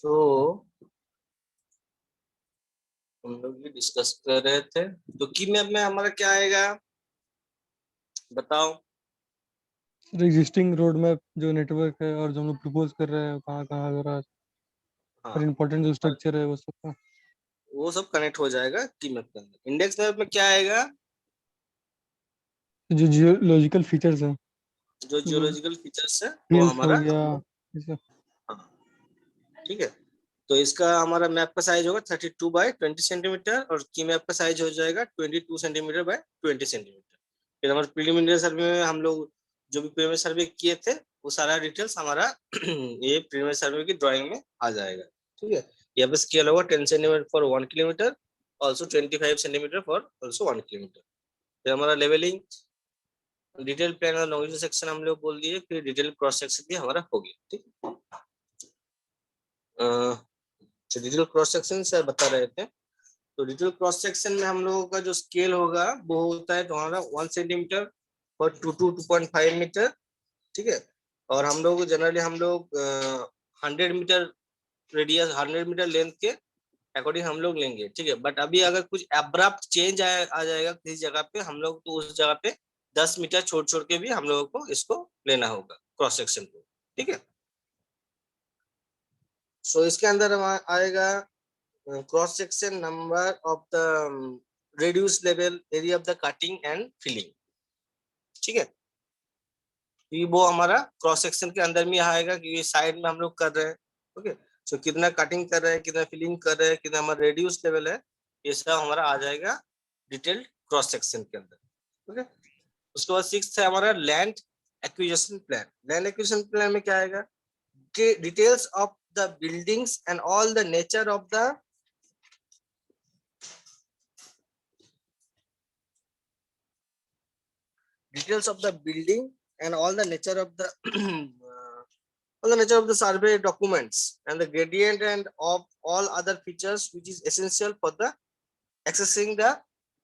तो हम लोग ये डिस्कस कर रहे थे, तो की मैप में हमारा क्या आएगा बताओ। एग्जिस्टिंग रोड मैप जो नेटवर्क है और जो हम लोग प्रपोज कर रहे हैं कहाँ कहाँ हो रहा है और हाँ, इम्पोर्टेंट जो और स्ट्रक्चर है वो सब का। वो सब कनेक्ट हो जाएगा की मैप के अंदर। इंडेक्स मैप में क्या आएगा, जो जियोलॉजिकल फीचर्स हैं, जो जियोलॉजिकल फीचर्स है वो हिल्स हो हमारा गया, हम लोग। ये सब। हाँ, ठीक है। तो इसका हमारा मैप का साइज होगा 32 बाय 20 सेंटीमीटर, और की मैप का साइज हो जाएगा 22 सेंटीमीटर बाय 20 सेंटीमीटर। फिर हमारे प्रीलिमिनरी सर्वे में हम लोग जो भी प्रीलिमिनरी सर्वे किए थे वो सारा डिटेल्स हमारा ये प्रीलिमिनरी सर्वे की ड्राइंग में आ जाएगा। ठीक है, यहाँ पे स्केल होगा 10 centimetre for 1 kilometre, also 25 centimetre for also 1 kilometre. फिर हमारा लेवलिंग, डिटेल प्लान और लॉन्गिट्यूड सेक्शन हम लोग बोल दिए, फिर डिटेल क्रॉस सेक्शन भी हमारा हो गया। ठीक, डिटेल क्रॉस सेक्शन से बता रहे थे। तो डिटेल क्रॉस सेक्शन में हम लोगों का जो स्केल होगा वो होता है तुम्हारा 1 सेंटीमीटर और 2.5 मीटर। ठीक है, और हम लोग जनरली हम लोग 100 मीटर रेडियस, 100 मीटर लेंथ के अकॉर्डिंग हम लोग लेंगे। ठीक है, बट अभी अगर कुछ एब्रप्ट चेंज आ जाएगा किसी जगह पे, हम लोग तो उस जगह पे 10 मीटर छोड़ छोड़ के भी हम लोगों को इसको लेना होगा क्रॉस सेक्शन को। ठीक है, सो इसके अंदर आएगा cross section number of the reduced level area of the cutting and filling। ठीक है, ये वो हमारा क्रॉस सेक्शन के अंदर में आएगा कि ये साइड में हम लोग कर रहे हैं। ओके, सो कितना कटिंग कर रहे हैं, कितना फिलिंग कर रहे हैं, कितना हमारा रेड्यूस लेवल है, ये सब हमारा आ जाएगा डिटेल्ड क्रॉस सेक्शन के अंदर। ओके, उसके बाद 6th है हमारा land acquisition plan. Land acquisition plan में क्या आएगा, details of the buildings and all the nature of the details of the building and all the nature of the all the nature of the survey documents and the gradient and of all other features which is essential for the accessing the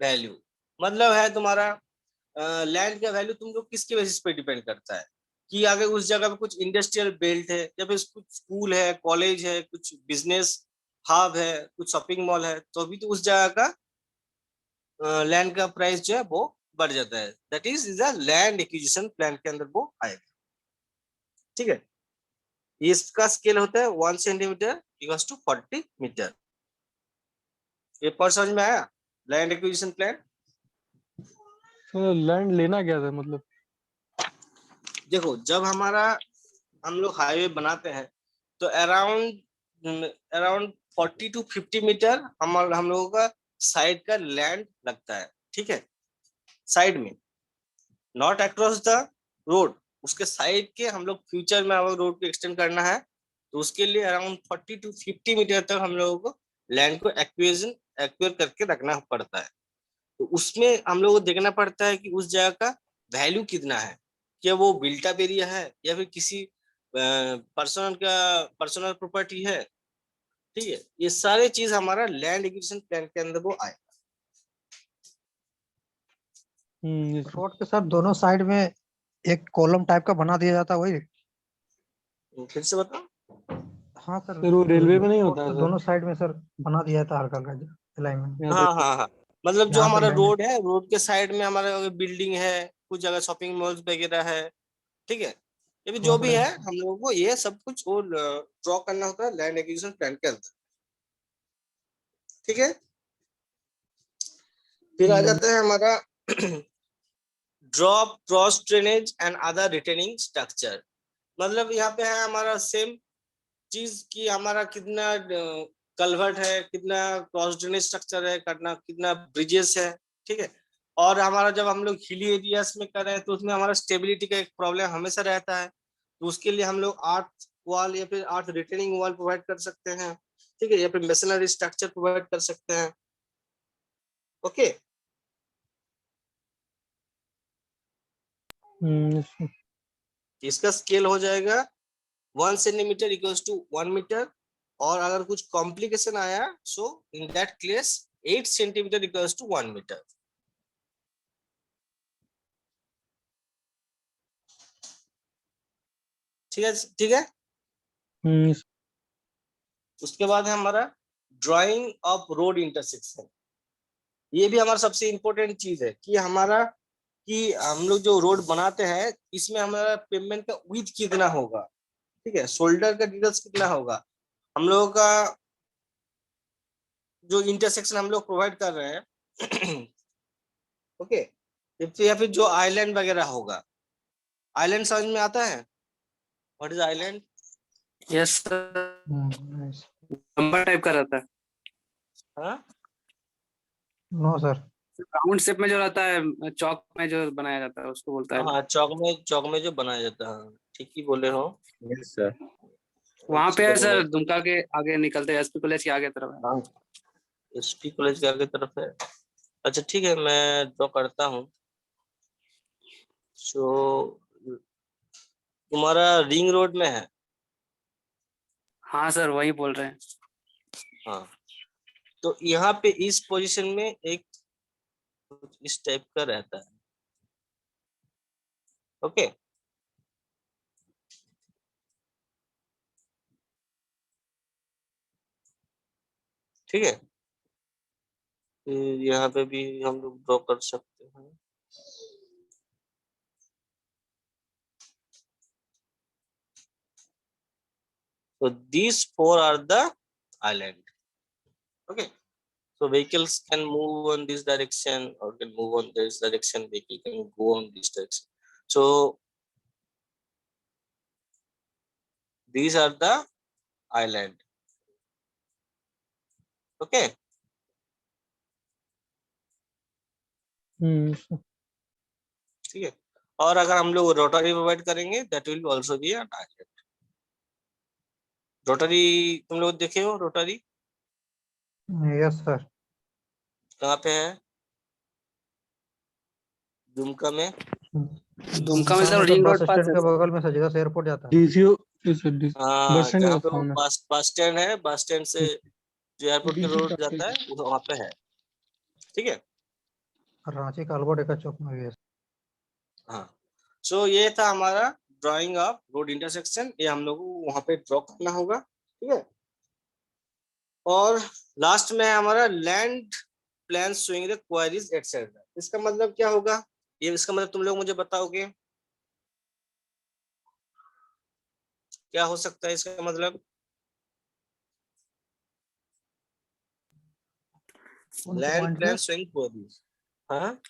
value। मतलब है तुम्हारा land का value तुम लोग किसके basis पे depend करता है, कि अगर उस जगह पे कुछ इंडस्ट्रियल बेल्ट है या फिर कुछ स्कूल है, कॉलेज है, कुछ बिजनेस हब है, कुछ शॉपिंग मॉल है, तो अभी तो उस जगह का लैंड का प्राइस जो है वो बढ़ जाता है। That is the land acquisition plan के अंदर वो आएगा। ठीक है, इसका स्केल होता है 1 सेंटीमीटर इक्वल्स टू 40 मीटर। ये पर समझ में आया लैंड एक्विजिशन प्लान। तो लैंड लेना क्या था मतलब? देखो, जब हमारा हम लोग हाईवे बनाते हैं तो अराउंड अराउंड 40 to 50 मीटर हम लोगों का साइड का लैंड लगता है। ठीक है, साइड में, नॉट अक्रॉस द रोड, उसके साइड के हम लोग फ्यूचर में अगर रोड को एक्सटेंड करना है तो उसके लिए अराउंड 40 to 50 मीटर तक हम लोगों को लैंड को एक्वायर करके रखना पड़ता है। तो उसमें हम लोगों को देखना पड़ता है कि उस जगह का वैल्यू कितना है, क्या वो बिल्ट अप एरिया है या फिर किसी पर्सनल प्रॉपर्टी है। ठीक है, ये सारे चीज हमारा लैंड एक्विजिशन प्लान के अंदर वो आए। ये सब। रोड के सर दोनों साइड में एक कॉलम टाइप का बना दिया जाता है वही। फिर से बताओ। हाँ सर, सर वो रेलवे में नहीं रोड होता है के सर? दोनों साइड में सर बना दिया जाता है हल्का हल्का अलाइनमेंट। यहाँ पे हाँ हाँ हाँ, मतलब जो यहाँ पे हमारा लैंड। रोड है, रोड के साइड में हमारा बिल्डिंग है, कुछ जगह शॉपिंग मॉल्स वगैरह है। ठीक है, ये भी जो हाँ भी सर। है हम लोगों को ये सब कुछ वो ड्रॉ करना होता है लैंड एक्विजिशन प्लान के अंदर। ठीक है, फिर आ हम्म, जाता है हमारा drop cross drainage and other retaining structure. मतलब यहाँ पे है हमारा सेम चीज की हमारा कितना कल्वर्ट है, कितना क्रॉस ड्रेनेज स्ट्रक्चर है करना, कितना ब्रिजेस है। ठीक है, और हमारा जब हम लोग हिली एरियाज में कर रहे हैं तो उसमें हमारा स्टेबिलिटी का एक प्रॉब्लम हमेशा रहता है, तो उसके लिए हम लोग आर्थ वॉल या फिर आर्थ रिटेनिंग वॉल प्रोवाइड कर सकते हैं। ठीक है, या फिर मेसनरी स्ट्रक्चर प्रोवाइड कर सकते हैं। ओके, ये सब। इसका स्केल हो जाएगा 1 सेंटीमीटर इक्वल्स टू 1 मीटर, और अगर कुछ कॉम्प्लिकेशन आया so in that case 8 centimetre equals to 1 metre. ठीक है, ठीक है। ये सब। उसके बाद है हमारा ड्राइंग ऑफ रोड इंटरसेक्शन। ये भी हमारा सबसे इम्पोर्टेंट चीज है कि हमारा कि हम लोग जो रोड बनाते हैं इसमें हमारा पेमेंट का विड्थ कितना होगा, ठीक है, शोल्डर का डिटेल्स कितना होगा, हम लोगों का जो इंटरसेक्शन हम लोग प्रोवाइड कर रहे हैं ओके, या फिर जो आइलैंड वगैरह होगा। आइलैंड समझ में आता है? What is island? Yes sir, nice. लंबा टाइप का रहता है, हाँ नो सर। राउंड शेप में जो रहता है, चौक में जो बनाया जाता है उसको बोलता है। हाँ, चौक में जो बनाया जाता है, ठीक ही बोले हो। यस सर, वहाँ पे उसको है सर, बोला- दुमका के आगे निकलते हैं, एसपी कॉलेज के आगे तरफ है। हाँ, एसपी कॉलेज के आगे तरफ है। अच्छा ठीक है, मैं ड्रॉ करता हूँ। सो तुम्हारा रिंग रोड में है? हाँ सर, वही बोल रहे हैं। हाँ, तो यहाँ पे इस पोजीशन में एक कुछ इस टाइप का रहता है। ओके, ठीक है, फिर यहाँ पे भी हम लोग ड्रॉ कर सकते हैं। So these four are the island. Okay. So vehicles can move on this direction or can move on this direction. Vehicle can go on this direction. So these are the island. Okay. ठीक है, और अगर हम लोग rotary provide करेंगे that will also be an island. Rotary तुम लोग देखे हो? Rotary yes sir. कहाँ पे है? दुमका में? दुमका में सर रिंग बस रोड पास स्टैंड है के सर। बगल में सर, जिधर से एयरपोर्ट जाता है। डीसीओ बस हाँ, स्टैंड जहाँ का पे वो सामने बस स्टैंड है, बस स्टैंड से जो एयरपोर्ट के डीसी रोड का जाता है वहाँ पे है। ठीक है, रांची का अल्बर्ट एक्का चौक में भी है। हाँ। सो ये था हमारा ड्राइंग ऑफ रोड इंटरसेक्शन, ये हम लोग को वहां पे ड्रॉ करना होगा। ठीक है, और लास्ट में है हमारा land plan showing the queries etcetera. इसका मतलब क्या होगा? ये इसका मतलब तुम लोग मुझे बताओगे क्या हो सकता है इसका मतलब? उन लैंड पॉइंट में प्लान शोइंग क्वेरीज। हाँ,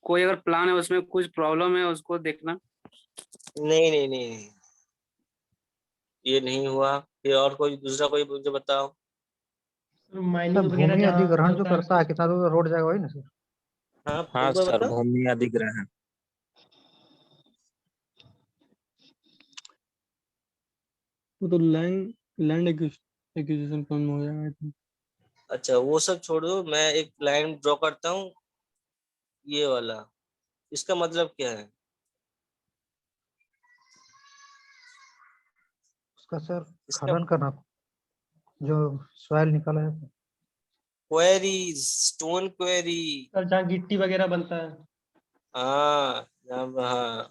कोई अगर प्लान है उसमें कुछ प्रॉब्लम है उसको देखना। नहीं नहीं नहीं नहीं, ये नहीं हुआ। फिर और कोई दूसरा कोई मुझे बताओ। सर, भूमि अधिग्रहण जो करता है कितना दूर रोड जाएगा, वही ना सर? हाँ, हाँ एक बार सर, बताओ। भूमि अधिग्रहण। वो तो लैंड एक्विजिशन फॉर्म में हो जाएगा I think। अच्छा वो सब छोड़ दो, मैं एक लाइन ड्रॉ करता हूँ, ये वाला। इसका मतलब क्या है? उसका सर इसका खनन करना, जो सॉइल निकाला है। Queries, stone query. सर जहाँ गिट्टी वगैरह बनता है। हाँ, हाँ,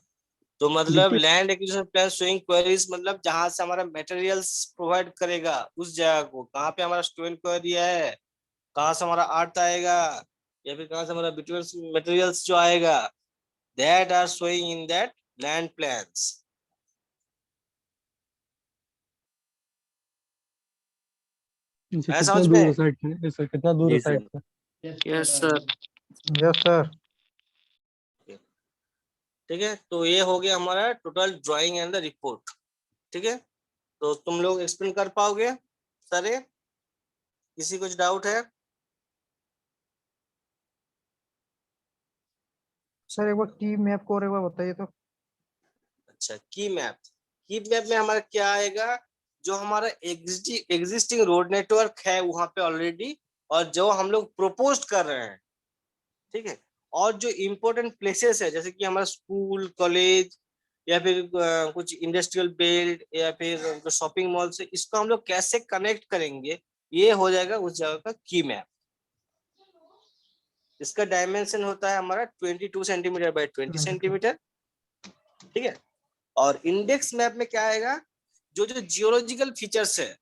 तो मतलब गिट्टी land acquisition plan showing queries मतलब जहां से हमारा मटेरियल्स प्रोवाइड करेगा उस जगह को, कहाँ पे हमारा स्टोन क्वेरी है, कहाँ से हमारा आर्ट आएगा, या फिर कहाँ से हमारा मटेरियल्स जो आएगा, that are showing in that land plans. इनसे है कितना समझ दूर है में? साइड से, इससे कितना दूर है जी साइड सर। से? Yes sir. Yes sir. ठीक है, तो ये हो गया हमारा total drawing and the report. ठीक है, तो तुम लोग एक्सप्लेन कर पाओगे सारे? किसी कुछ डाउट है? सर एक बार की मैप को और एक बार बताइए तो। अच्छा, की मैप में हमारा क्या आएगा? जो हमारा एग्जिस्टिंग रोड नेटवर्क है वहां पे ऑलरेडी, और जो हम लोग प्रपोज कर रहे हैं, ठीक है, और जो इम्पोर्टेंट प्लेसेस है जैसे कि हमारा स्कूल कॉलेज या फिर कुछ इंडस्ट्रियल बेल्ट या फिर जो शॉपिंग मॉल से, इसको हम लोग कैसे कनेक्ट करेंगे, ये हो जाएगा उस जगह का की मैप। इसका डायमेंशन होता है हमारा 22 सेंटीमीटर बाय 20 सेंटीमीटर। ठीक है, और इंडेक्स मैप में क्या आएगा? जो जो जियोलॉजिकल फीचर्स है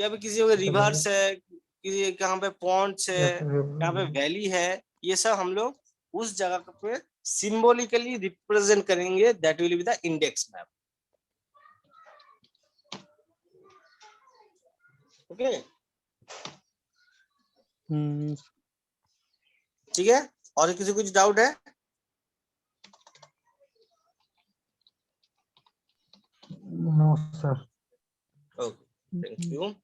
या फिर किसी जगह रिवर्स है, किसी कहाँ पे पॉन्ड्स है, यहाँ पे वैली है, ये सब हम लोग उस जगह पे सिंबॉलिकली रिप्रेजेंट करेंगे, that will be the index map. Okay, ठीक है। और किसी कुछ डाउट है? No sir. Okay, thank you.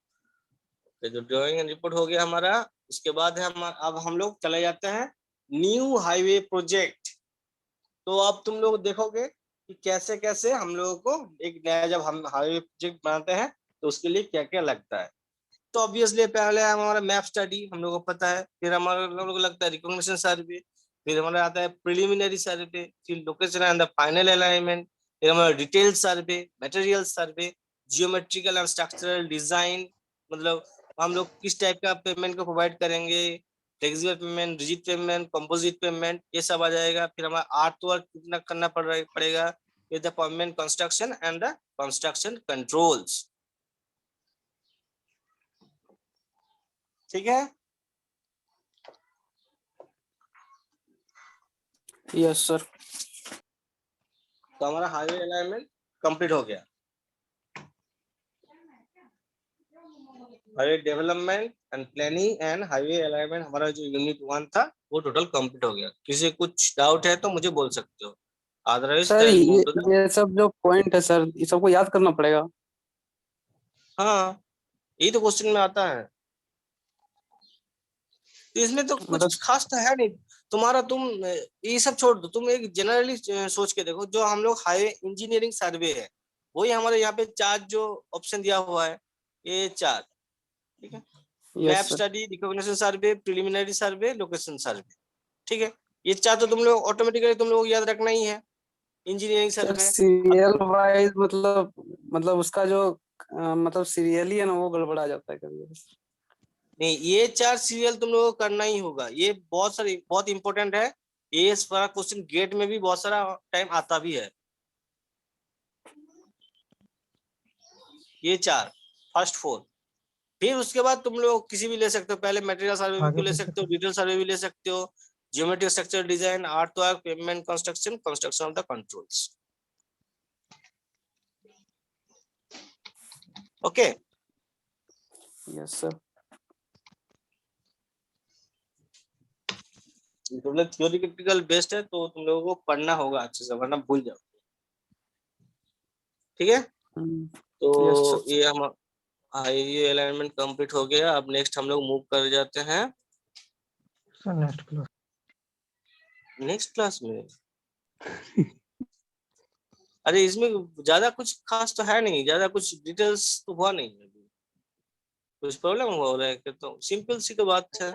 जो ड्राइंग एंड रिपोर्ट हो गया हमारा, उसके बाद है अब हम लोग चले जाते हैं न्यू हाईवे प्रोजेक्ट। तो अब तुम लोग देखोगे कि कैसे कैसे हम लोगों को एक नया जब हम हाईवे प्रोजेक्ट बनाते हैं तो उसके लिए क्या क्या लगता है। तो ऑब्वियसली पहले हमारा मैप स्टडी हम लोगों को पता है, फिर हमारा लोगों को लगता है रिकॉग्निशन सर्वे, फिर हमारा आता है प्रिलिमिनरी सर्वे, फिर location and the final alignment, फिर हमारा detail survey, material survey, geometrical and structural design, मतलब हम लोग किस टाइप का पेमेंट को प्रोवाइड करेंगे, flexible pavement, rigid payment, composite payment, ये सब आ जाएगा। फिर हमारा आर्ट वर्क कितना करना पड़ेगा, फिर the payment construction and the construction controls. ठीक है, यस सर। तो हमारा हाईवे अलाइनमेंट कंप्लीट हो गया। Highway development and planning and highway alignment हमारा जो यूनिट 1 था वो टोटल कंप्लीट हो गया। किसी कुछ डाउट है तो मुझे बोल सकते हो, otherwise sir I move to the. ये सब जो पॉइंट है सर, ये सबको याद करना पड़ेगा। हाँ, यही तो क्वेश्चन में आता है। तो इसमें तो मतलब कुछ खास तो है नहीं तुम्हारा। तुम ये सब छोड़ दो, तुम एक जनरली सोच के देखो, जो हम लोग हाईवे इंजीनियरिंग सर्वे है वही हमारे यहाँ पे 4 जो ऑप्शन दिया हुआ है, ये 4, ठीक है। Map yes sir. Study, recognition survey, preliminary survey, location survey, ठीक है। ये 4 तो तुम लोग ऑटोमेटिकली तुम लोग याद रखना ही है, इंजीनियरिंग सर सर्वे। सीरियल वाइज मतलब उसका जो मतलब सीरियल ही है ना, वो गड़बड़ा जाता है कभी कभी। नहीं, ये 4 सीरियल तुम लोगों को करना ही होगा, ये बहुत सारी बहुत इंपॉर्टेंट है। ये सारा क्वेश्चन गेट में भी बहुत सारा टाइम आता भी है। ये 4 फर्स्ट 4, फिर उसके बाद तुम लोग किसी भी ले सकते हो, पहले मटेरियल सर्वे भी आगे ले पीछे सकते हो, कर। डिटेल सर्वे भी ले सकते हो, geometric structure design, art work, payment construction, construction of the controls. Okay, yes sir. तुम लोग थ्योरेटिकल बेस्ड है तो तुम लोगों को पढ़ना होगा अच्छे से, वरना भूल जाओ, ठीक है। तो यस सर। ये हम ये अलाइनमेंट कंप्लीट हो गया। अब नेक्स्ट हम लोग मूव कर जाते हैं sir next class. Next class में। अरे इसमें ज्यादा कुछ खास तो है नहीं, ज्यादा कुछ डिटेल्स तो हुआ नहीं है अभी। कुछ प्रॉब्लम हो रहा है कि तो सिंपल सी तो बात है।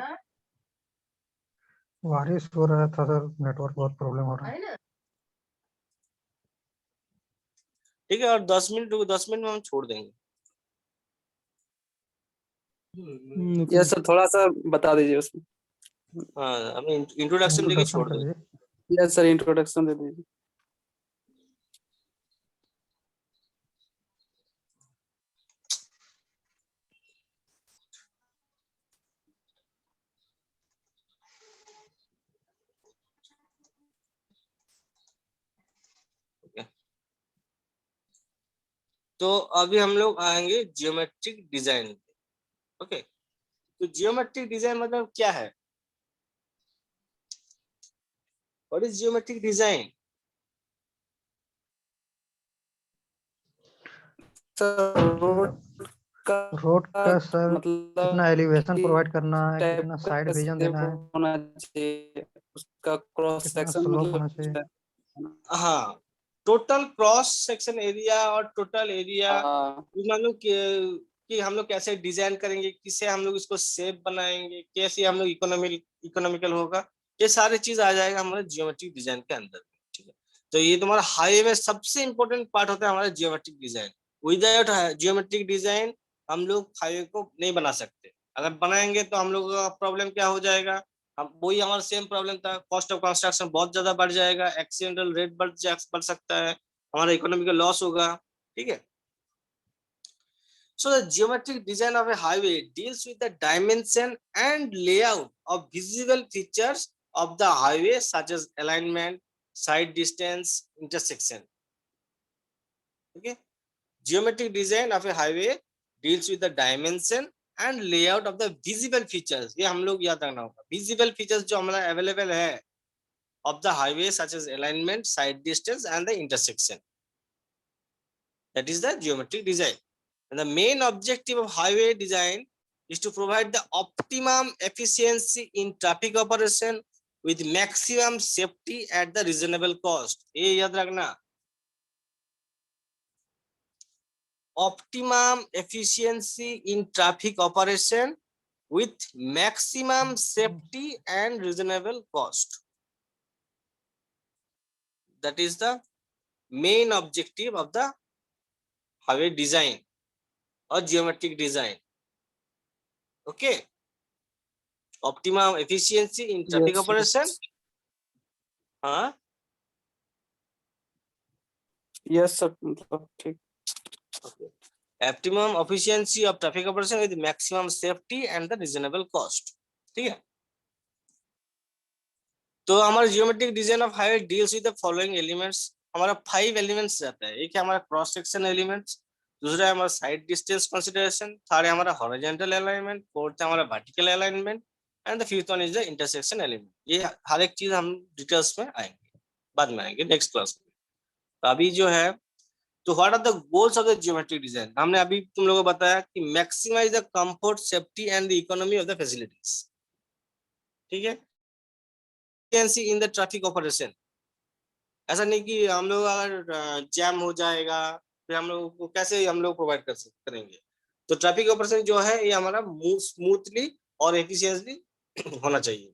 बारिश हो रहा था सर, नेटवर्क बहुत प्रॉब्लम हो रहा है। ठीक है, और 10 मिनट में हम छोड़ देंगे। यस सर, थोड़ा सा बता दीजिए उसमें। हाँ, हमें इंट्रोडक्शन देके इंट्रोडक्शन छोड़ कर दो। दीजिए। यस सर, इंट्रोडक्शन दे दीजिए। तो अभी हम लोग आएंगे जियोमेट्रिक डिजाइन। ओके, तो जियोमेट्रिक डिजाइन मतलब क्या है? What is geometric design? Sir road का सर कितना मतलब एलिवेशन किस प्रोवाइड करना है, टाइप कितना का साइड विजन शेप देना है, होना चाहिए, उसका क्रॉस कितना सेक्शन स्लोप मतलब होना चाहिए। हाँ, टोटल क्रॉस सेक्शन एरिया और टोटल एरिया, हाँ मान लो कि हम लोग कैसे डिजाइन करेंगे, किससे हम लोग इसको शेप बनाएंगे, कैसे हम लोग इकोनॉमिकल होगा, ये सारी चीज आ जाएगा हमारे जियोमेट्रिक डिजाइन के अंदर। ठीक है, तो ये तुम्हारा हाईवे में सबसे इंपॉर्टेंट पार्ट होता है हमारा geometric design. Without geometric design हम लोग हाईवे को नहीं बना सकते। अगर बनाएंगे तो हम लोग का प्रॉब्लम क्या हो जाएगा, हम वही हमारा सेम प्रॉब्लम था, कॉस्ट ऑफ कंस्ट्रक्शन बहुत ज्यादा बढ़ जाएगा, एक्सीडेंटल रेट बढ़ सकता है, हमारा इकोनॉमिकल लॉस होगा। ठीक है, So the geometric design of a highway deals with the dimension and layout of visible features of the highway such as alignment, side distance, intersection. Okay, geometric design of a highway deals with the dimension and layout of the visible features. ये हम लोग याद रखना होगा, visible features जो हमारा available है of the highway such as alignment, side distance and the intersection. That is the geometric design. And the main objective of highway design is to provide the optimum efficiency in traffic operation with maximum safety at the reasonable cost. ये याद रखना, optimum efficiency in traffic operation with maximum safety and reasonable cost. That is the main objective of the highway design or geometric design. Okay, optimum efficiency in traffic Yes, operation. yes. हाँ, Yes, sir. मतलब ठीक. okay. Optimum efficiency of traffic operation with maximum safety and the reasonable cost. ठीक है. तो हमारा geometric design of highway deals with the following elements. हमारा 5 elements रहता है. एक है हमारा cross section elements, दूसरा है हमारा side distance consideration, थर्ड है हमारा horizontal alignment, फोर्थ है हमारा vertical alignment and the fifth one is the intersection element. ये हर एक चीज हम डिटेल्स में आएंगे, बाद में आएंगे नेक्स्ट क्लास में. तो अभी जो है, तो what are the goals of the geometric design. हमने अभी तुम लोगों को बताया कि maximize the comfort, safety and the economy of the facilities. ठीक है, इन द ट्रैफिक ऑपरेशन. ऐसा नहीं कि हम लोग अगर जैम हो जाएगा फिर हम लोग को कैसे हम लोग प्रोवाइड करेंगे. तो ट्रैफिक ऑपरेशन जो है ये हमारा स्मूथली और एफिशिएंटली होना चाहिए.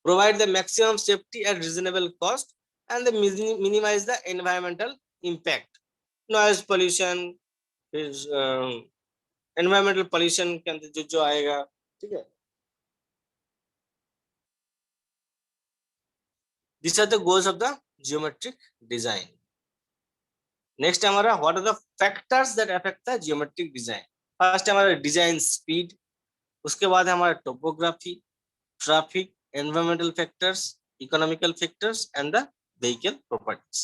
Provide the maximum safety at reasonable cost and the minimize the environmental impact. Noise pollution, environmental pollution के अंदर जो आएगा. ठीक है, these are the goals of the geometric design. Next हमारा what are the factors that affect the geometric design. First हमारा design speed, उसके बाद हमारा topography, traffic, environmental factors, economical factors and the vehicle properties.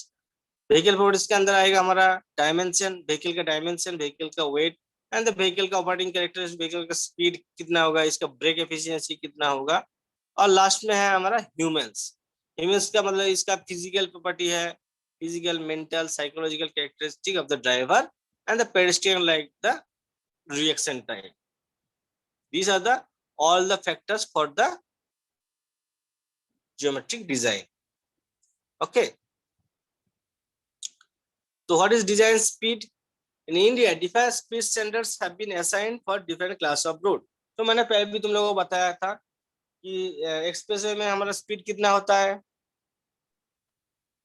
vehicle properties के अंदर आएगा हमारा dimension, vehicle का dimension, vehicle का weight and the vehicle का operating characteristics, vehicle का speed कितना होगा, इसका brake efficiency कितना होगा. और लास्ट में है हमारा humans. ह्यूमंस का मतलब इसका फिजिकल प्रॉपर्टी है, physical, mental, psychological characteristic of the driver and the pedestrian like the reaction time. These are the all the factors for the geometric design. Okay, तो what is design speed in India? Different speed standards have been assigned for different class of road. तो मैंने पहले भी तुम लोगों को बताया था कि एक्सप्रेसवे में हमारा स्पीड कितना होता है,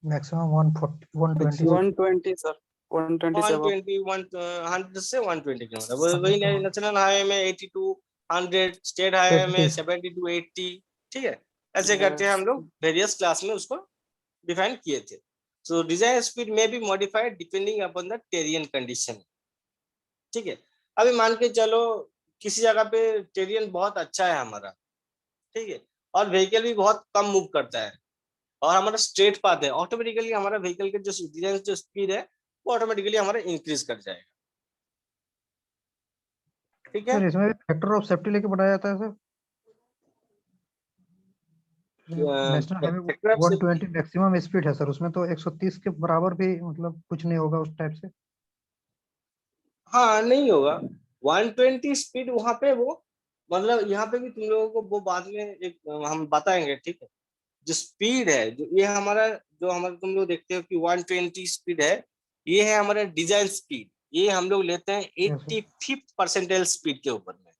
मैक्सिमम 140 120 120 सर, 120 से 120, 100 से 120 किलोमीटर. वही नेशनल हाईवे में 82, 100, स्टेट हाईवे में 70 to 80. ठीक है, ऐसे करके हम लोग वेरियस क्लास में उसको डिफाइन किए थे. सो डिजाइन स्पीड में be modified depending upon the terrain condition. ठीक है, अभी मान के चलो किसी जगह पे टेरियन बहुत अच्छा है हमारा, ठीक है, और व्हीकल भी बहुत कम मूव करता है और हमारा स्ट्रेट पाथ है, ऑटोमेटिकली हमारा व्हीकल के जो डिजाइन जो स्पीड है वो ऑटोमेटिकली हमारा इंक्रीज कर जाएगा. ठीक है, सर इसमें फैक्टर ऑफ सेफ्टी लेके बढ़ाया जाता है sir. National highway factor of safety. 120 maximum speed है सर, उसमें तो 130 के बराबर भी मतलब कुछ नहीं होगा उस टाइप से. हाँ नहीं होगा 120 स्पीड वहां पे, वो मतलब यहाँ पे भी तुम लोगों को वो बाद में एक हम बताएंगे. ठीक है, जो स्पीड है जो ये हमारा जो हमारा तुम लोग देखते हो कि 120 स्पीड है, ये है हमारा डिजाइन स्पीड. ये हम लोग लेते हैं 85th परसेंटाइल स्पीड के ऊपर में.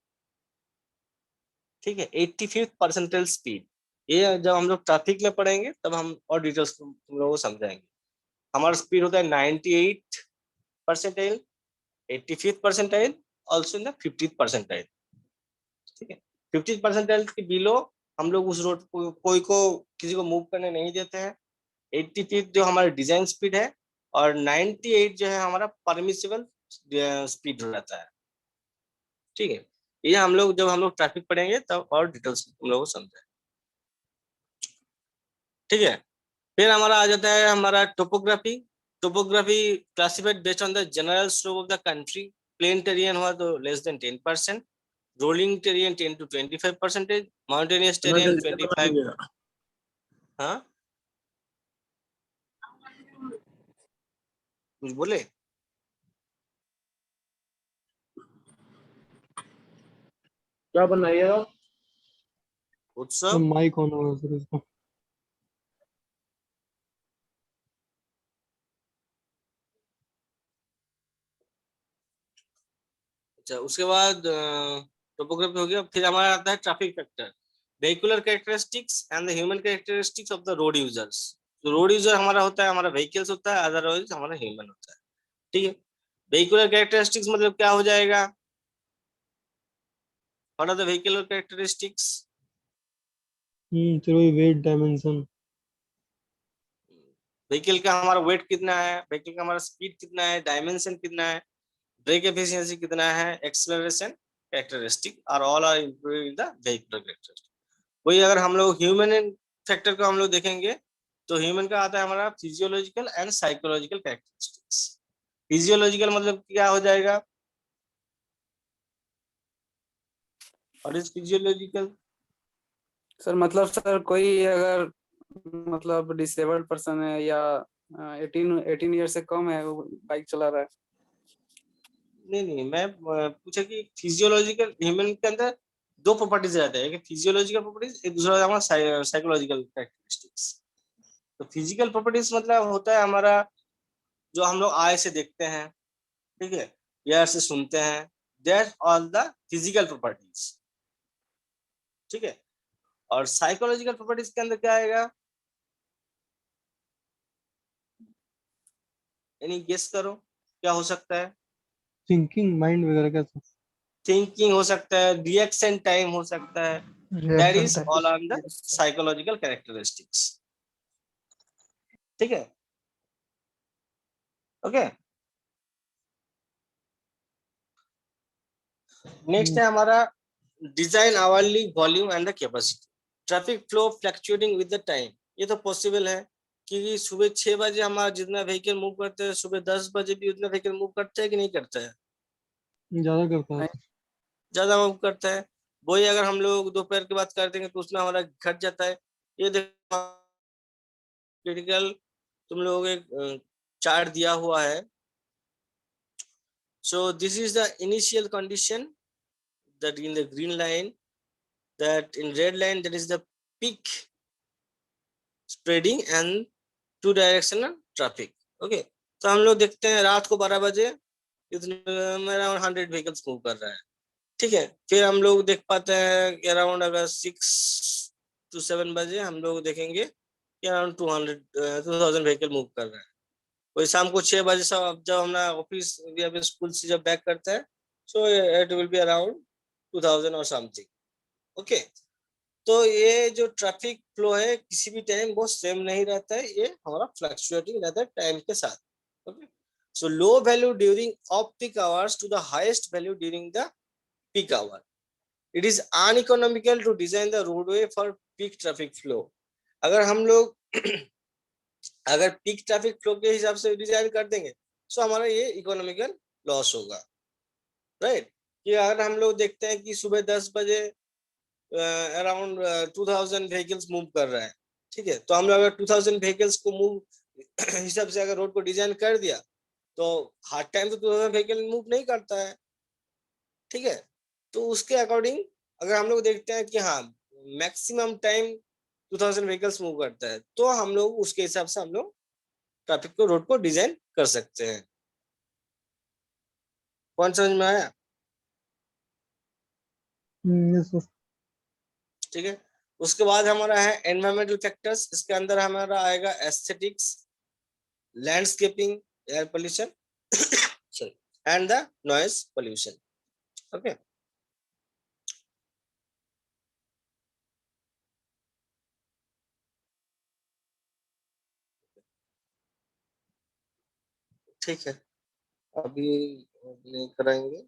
ठीक है, 85th परसेंटाइल स्पीड. ये जब हम लोग ट्रैफिक में पढ़ेंगे तब हम और डिटेल्स तुम लोगों को समझाएंगे. हमारा स्पीड होता है 98th percentile, 85th percentile, also in the 50th percentile. ठीक है, 50th परसेंटाइल के बिलो हम लोग उस रोड को कोई को किसी को मूव करने नहीं देते हैं. 85th जो हमारा डिजाइन स्पीड है और 98 जो है हमारा परमिसिबल स्पीड रहता है। ठीक है, ये हम लोग जब हम लोग ट्रैफिक पढ़ेंगे तब और डिटेल्स हम लोग को समझे। ठीक है, फिर हमारा आ जाता है हमारा topography. Topography classified based on the general slope of the country. Plain terrain हुआ तो less than 10%, rolling terrain 10 to 25%, mountainous terrain 25। हाँ, कुछ बोले? क्या बनाइएगा? उत्सव माइक ऑन होगा सर इसका। अच्छा, उसके बाद टोपोग्राफी हो गया। फिर हमारा आता है traffic factor, vehicular characteristics and the human characteristics of the road users. तो रोड यूजर हमारा होता है, हमारा व्हीकल्स होता है, अदरवाइज हमारा ह्यूमन होता है। ठीक है, वेहिकुलर कैरेक्टरिस्टिक्स मतलब क्या हो जाएगा? What are the vehicular characteristics? चलो, वेट डायमेंशन। व्हीकल का हमारा वेट कितना है, व्हीकल का हमारा स्पीड कितना है, डायमेंशन कितना है, ब्रेक एफिशिएंसी कितना है, acceleration characteristic are all are included in the vehicular characteristic. वही अगर हम लोग ह्यूमन फैक्टर को हम लोग देखेंगे तो ह्यूमन का आता है हमारा physiological and psychological characteristics. Physiological मतलब क्या हो जाएगा? और इज फिजियोलॉजिकल सर मतलब सर कोई अगर मतलब डिसेबल्ड पर्सन है या 18 ईयर से कम है, वो बाइक चला रहा है। नहीं नहीं, मैं पूछा कि फिजियोलॉजिकल ह्यूमन के अंदर दो प्रॉपर्टीज रहते हैं, एक फिजियोलॉजिकल प्रॉपर्टीज, एक दूसरा हमारा साइकोलॉजिकल कैरेक्टरिस्टिक्स। तो फिजिकल प्रॉपर्टीज मतलब होता है हमारा जो हम लोग आय से देखते हैं, ठीक है, ईयर से सुनते हैं, that all the physical properties. ठीक है, और साइकोलॉजिकल प्रॉपर्टीज के अंदर क्या आएगा? यानी गेस करो क्या हो सकता है? थिंकिंग माइंड वगैरह का सर। थिंकिंग हो सकता है, रिएक्शन टाइम हो सकता है, that reaction is time. All on the psychological characteristics. ठीक है, ओके। नेक्स्ट है हमारा design hourly volume and the capacity. Traffic flow fluctuating with the time. ये तो पॉसिबल है कि सुबह 6 बजे हमारा जितना व्हीकल मूव करते हैं, सुबह 10 बजे भी उतना व्हीकल मूव करता है कि नहीं करता है? ज्यादा करता है नहीं, सर। ज्यादा मूव करता है। वही अगर हम लोग दोपहर की बात करते हैं तो उसमें हमारा घट जाता है। ये देखो क्रिटिकल, तुम लोग एक चार्ट दिया हुआ है। So this is the initial condition that in the green line, that in red line, that is the peak spreading and two directional traffic. Okay, तो हम लोग देखते हैं रात को 12 बजे इतने अराउंड 100 व्हीकल्स मूव कर रहा है। ठीक है, फिर हम लोग देख पाते हैं अराउंड अगर 6 to 7 बजे हम लोग देखेंगे कि अराउंड 2000 व्हीकल मूव कर रहा है। वही शाम को 6 बजे सब जब हमारा ऑफिस या फिर स्कूल से जब बैक करता है, so it will be around 2000 और समथिंग। ओके, तो ये जो ट्रैफिक फ्लो है किसी भी टाइम वो सेम नहीं रहता है, ये हमारा फ्लक्चुएटिंग रहता है टाइम के साथ। Okay, so low value during of peak hours to the highest value during the peak hour. It is uneconomical to design the roadway for peak traffic flow. अगर हम लोग अगर पीक ट्रैफिक फ्लो के हिसाब से design कर देंगे तो हमारा ये इकोनॉमिकल लॉस होगा, राइट। कि अगर हम लोग देखते हैं कि सुबह 10 बजे अराउंड 2000 व्हीकल्स मूव कर रहा है, ठीक है, तो हम लोग अगर 2000 व्हीकल्स को मूव हिसाब से अगर रोड को डिजाइन कर दिया तो हर टाइम तो 2000 व्हीकल मूव नहीं करता है। ठीक है, तो उसके अकॉर्डिंग अगर हम लोग देखते हैं कि हाँ मैक्सिमम टाइम 2000 व्हीकल्स मूव करता है, तो हम लोग उसके हिसाब से हम लोग ट्रैफिक को रोड को डिजाइन कर सकते हैं। कौन समझ में आया? Yes sir. ठीक है, उसके बाद हमारा है एनवायरमेंटल फैक्टर्स। इसके अंदर हमारा आएगा aesthetics, landscaping, air pollution sorry, and the noise pollution. Okay, ठीक है। अभी नहीं कराएंगे।